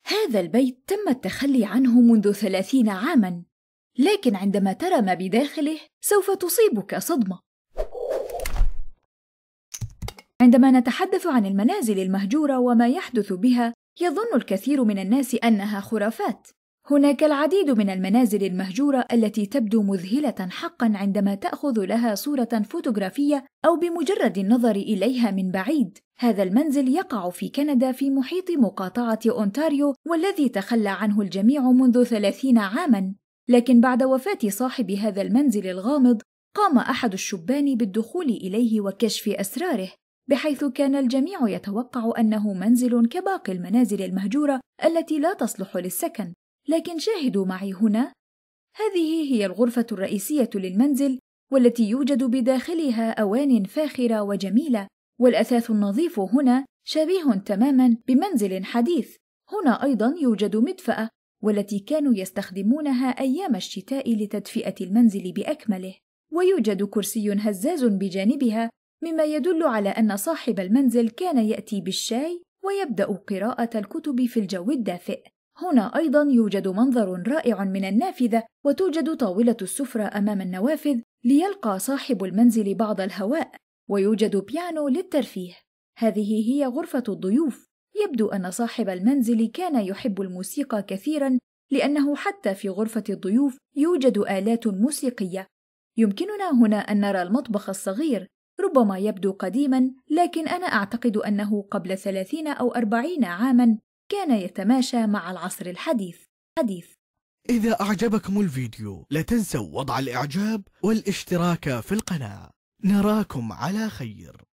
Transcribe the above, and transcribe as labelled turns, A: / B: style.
A: هذا البيت تم التخلي عنه منذ 30 عاماً، لكن عندما ترى ما بداخله سوف تصيبك صدمة. عندما نتحدث عن المنازل المهجورة وما يحدث بها، يظن الكثير من الناس أنها خرافات. هناك العديد من المنازل المهجورة التي تبدو مذهلة حقاً عندما تأخذ لها صورة فوتوغرافية أو بمجرد النظر إليها من بعيد. هذا المنزل يقع في كندا في محيط مقاطعة أونتاريو، والذي تخلى عنه الجميع منذ 30 عاماً. لكن بعد وفاة صاحب هذا المنزل الغامض، قام أحد الشبان بالدخول إليه وكشف أسراره، بحيث كان الجميع يتوقع أنه منزل كباقي المنازل المهجورة التي لا تصلح للسكن. لكن شاهدوا معي هنا، هذه هي الغرفة الرئيسية للمنزل، والتي يوجد بداخلها أوان فاخرة وجميلة، والأثاث النظيف هنا شبيه تماماً بمنزل حديث. هنا أيضاً يوجد مدفأة، والتي كانوا يستخدمونها أيام الشتاء لتدفئة المنزل بأكمله، ويوجد كرسي هزاز بجانبها، مما يدل على أن صاحب المنزل كان يأتي بالشاي ويبدأ قراءة الكتب في الجو الدافئ. هنا أيضاً يوجد منظر رائع من النافذة، وتوجد طاولة السفرة أمام النوافذ ليلقى صاحب المنزل بعض الهواء، ويوجد بيانو للترفيه. هذه هي غرفة الضيوف. يبدو أن صاحب المنزل كان يحب الموسيقى كثيراً، لأنه حتى في غرفة الضيوف يوجد آلات موسيقية. يمكننا هنا أن نرى المطبخ الصغير، ربما يبدو قديماً، لكن أنا أعتقد أنه قبل 30 أو 40 عاماً كان يتماشى مع العصر الحديث.
B: إذا أعجبكم الفيديو لا تنسوا وضع الإعجاب والاشتراك في القناة. نراكم على خير.